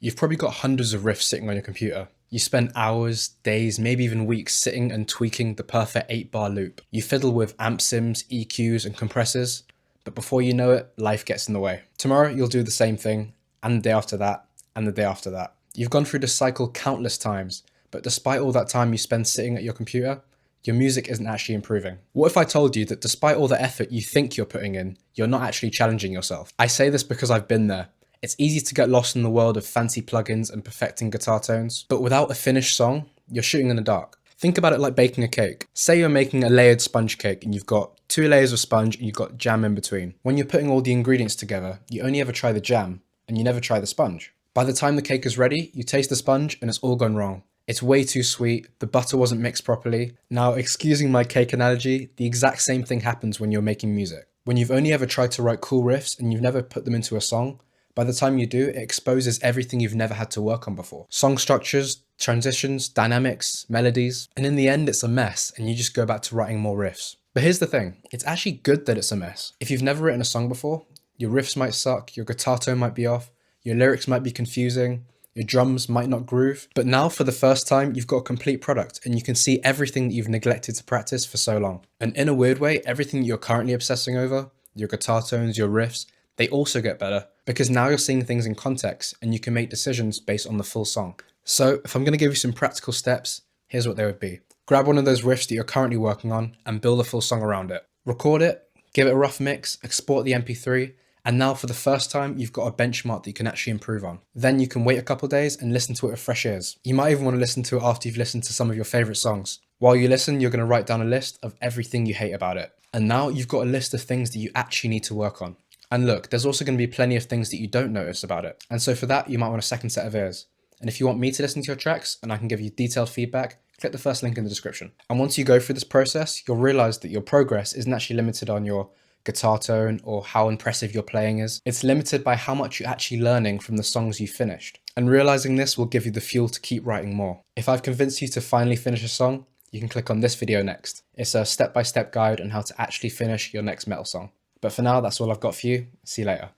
You've probably got hundreds of riffs sitting on your computer. You spend hours, days, maybe even weeks sitting and tweaking the perfect 8-bar loop. You fiddle with amp sims, EQs, and compressors, but before you know it, life gets in the way. Tomorrow, you'll do the same thing, and the day after that, and the day after that. You've gone through this cycle countless times, but despite all that time you spend sitting at your computer, your music isn't actually improving. What if I told you that despite all the effort you think you're putting in, you're not actually challenging yourself? I say this because I've been there. It's easy to get lost in the world of fancy plugins and perfecting guitar tones, but without a finished song, you're shooting in the dark. Think about it like baking a cake. Say you're making a layered sponge cake and you've got 2 layers of sponge and you've got jam in between. When you're putting all the ingredients together, you only ever try the jam and you never try the sponge. By the time the cake is ready, you taste the sponge and it's all gone wrong. It's way too sweet, the butter wasn't mixed properly. Now, excusing my cake analogy, the exact same thing happens when you're making music. When you've only ever tried to write cool riffs and you've never put them into a song, by the time you do, it exposes everything you've never had to work on before. Song structures, transitions, dynamics, melodies, and in the end it's a mess and you just go back to writing more riffs. But here's the thing, it's actually good that it's a mess. If you've never written a song before, your riffs might suck, your guitar tone might be off, your lyrics might be confusing, your drums might not groove, but now for the first time, you've got a complete product and you can see everything that you've neglected to practice for so long. And in a weird way, everything that you're currently obsessing over, your guitar tones, your riffs, they also get better because now you're seeing things in context and you can make decisions based on the full song. So if I'm going to give you some practical steps, here's what they would be. Grab one of those riffs that you're currently working on and build a full song around it. Record it, give it a rough mix, export the MP3, and now for the first time, you've got a benchmark that you can actually improve on. Then you can wait a couple days and listen to it with fresh ears. You might even want to listen to it after you've listened to some of your favorite songs. While you listen, you're going to write down a list of everything you hate about it. And now you've got a list of things that you actually need to work on. And look, there's also going to be plenty of things that you don't notice about it. And so for that, you might want a second set of ears. And if you want me to listen to your tracks and I can give you detailed feedback, click the first link in the description. And once you go through this process, you'll realize that your progress isn't actually limited on your guitar tone or how impressive your playing is. It's limited by how much you're actually learning from the songs you finished. And realizing this will give you the fuel to keep writing more. If I've convinced you to finally finish a song, you can click on this video next. It's a step-by-step guide on how to actually finish your next metal song. But for now, that's all I've got for you. See you later.